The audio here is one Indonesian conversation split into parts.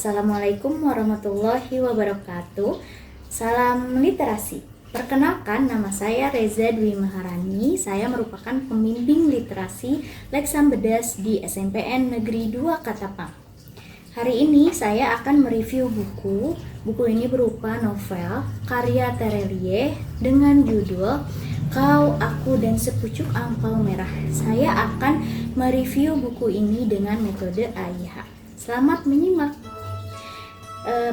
Assalamualaikum warahmatullahi wabarakatuh. Salam literasi. Perkenalkan, nama saya Reza Dwi Maharani. Saya merupakan pembimbing literasi Leksam Bedas di SMPN Negeri 2 Katapang. Hari ini saya akan mereview buku. Buku ini berupa novel karya Terelie dengan judul Kau, Aku, dan Sepucuk Angpau Merah. Saya akan mereview buku ini dengan metode AIH. Selamat menyimak.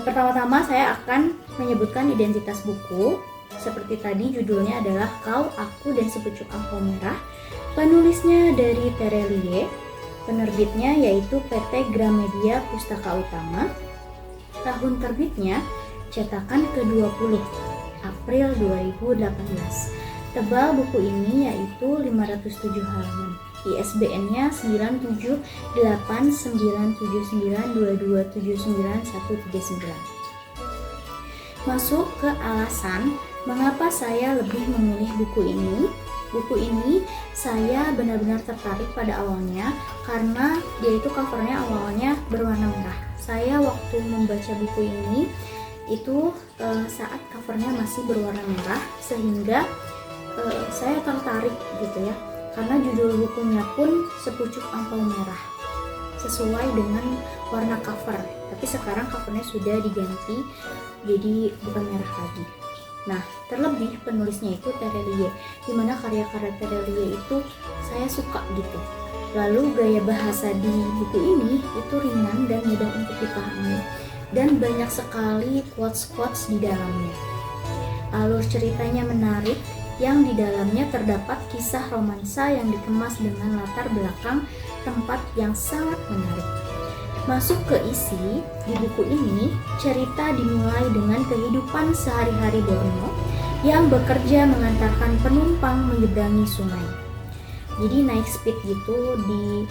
Pertama-tama saya akan menyebutkan identitas buku. Seperti tadi, judulnya adalah Kau, Aku, dan Sepucuk Angpau Merah. Penulisnya dari Terelie. Penerbitnya yaitu PT Gramedia Pustaka Utama. Tahun terbitnya cetakan ke-20, April 2018. Tebal buku ini yaitu 507 halaman. ISBN-nya 978979229139139. Masuk ke alasan mengapa saya lebih memilih buku ini. Buku ini saya benar-benar tertarik pada awalnya karena dia itu covernya awalnya berwarna merah. Saya waktu membaca buku ini itu saat covernya masih berwarna merah, sehingga saya tertarik gitu ya, karena judul bukunya pun Sepucuk Angpau Merah, sesuai dengan warna cover. Tapi sekarang covernya sudah diganti jadi bukan merah lagi. Nah, terlebih penulisnya itu Terelie, dimana karya-karya Terelie itu saya suka gitu. Lalu gaya bahasa di buku ini itu ringan dan mudah untuk dipahami, dan banyak sekali quotes-quotes di dalamnya. Alur ceritanya menarik, yang di dalamnya terdapat kisah romansa yang dikemas dengan latar belakang tempat yang sangat menarik. Masuk ke isi, di buku ini cerita dimulai dengan kehidupan sehari-hari Borno yang bekerja mengantarkan penumpang menyeberangi sungai. Jadi naik speed gitu di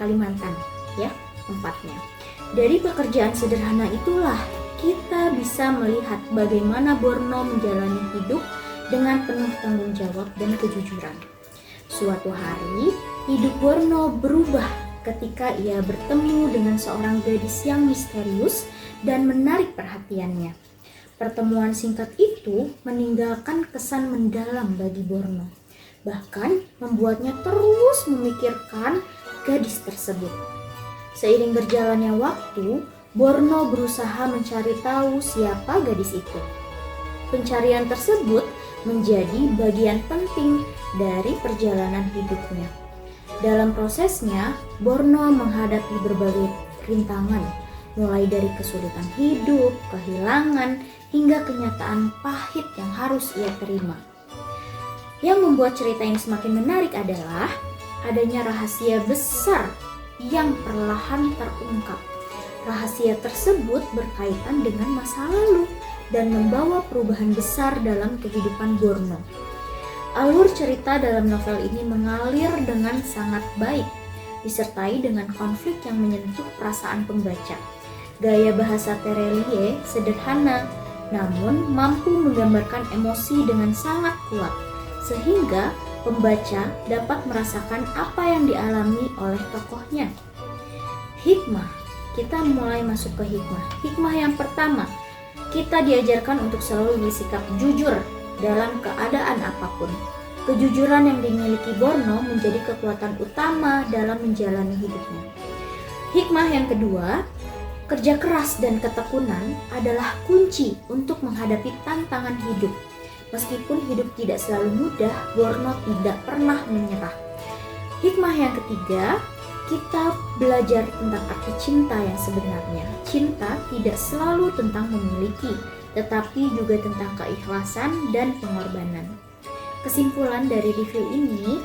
Kalimantan ya tempatnya. Dari pekerjaan sederhana itulah kita bisa melihat bagaimana Borno menjalani hidup dengan penuh tanggung jawab dan kejujuran. Suatu hari, hidup Borno berubah ketika ia bertemu dengan seorang gadis yang misterius dan menarik perhatiannya. Pertemuan singkat itu meninggalkan kesan mendalam bagi Borno, bahkan membuatnya terus memikirkan gadis tersebut. Seiring berjalannya waktu, Borno berusaha mencari tahu siapa gadis itu. Pencarian tersebut menjadi bagian penting dari perjalanan hidupnya. Dalam prosesnya, Borno menghadapi berbagai rintangan, mulai dari kesulitan hidup, kehilangan, hingga kenyataan pahit yang harus ia terima. Yang membuat cerita ini semakin menarik adalah adanya rahasia besar yang perlahan terungkap. Rahasia tersebut berkaitan dengan masa lalu dan membawa perubahan besar dalam kehidupan Borno. Alur cerita dalam novel ini mengalir dengan sangat baik, disertai dengan konflik yang menyentuh perasaan pembaca. Gaya bahasa Terelie sederhana, namun mampu menggambarkan emosi dengan sangat kuat, sehingga pembaca dapat merasakan apa yang dialami oleh tokohnya. Hikmah, kita mulai masuk ke hikmah. Hikmah yang pertama, kita diajarkan untuk selalu bersikap jujur dalam keadaan apapun. Kejujuran yang dimiliki Borno menjadi kekuatan utama dalam menjalani hidupnya. Hikmah yang kedua, kerja keras dan ketekunan adalah kunci untuk menghadapi tantangan hidup. Meskipun hidup tidak selalu mudah, Borno tidak pernah menyerah. Hikmah yang ketiga, kita belajar tentang arti cinta yang sebenarnya. Cinta tidak selalu tentang memiliki, tetapi juga tentang keikhlasan dan pengorbanan. Kesimpulan dari review ini,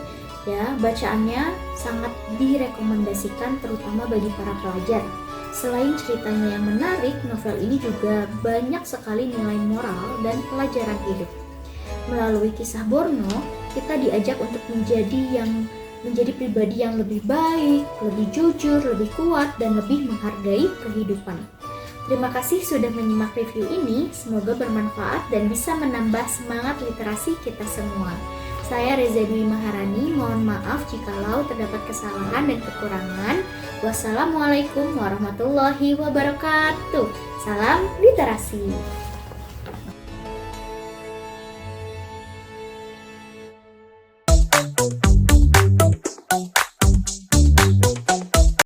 ya, bacaannya sangat direkomendasikan terutama bagi para pelajar. Selain ceritanya yang menarik, novel ini juga banyak sekali nilai moral dan pelajaran hidup. Melalui kisah Borno, kita diajak untuk menjadi pribadi yang lebih baik, lebih jujur, lebih kuat, dan lebih menghargai kehidupan. Terima kasih sudah menyimak review ini, semoga bermanfaat dan bisa menambah semangat literasi kita semua. Saya Reza Dwi Maharani, mohon maaf jikalau terdapat kesalahan dan kekurangan. Wassalamualaikum warahmatullahi wabarakatuh. Salam literasi.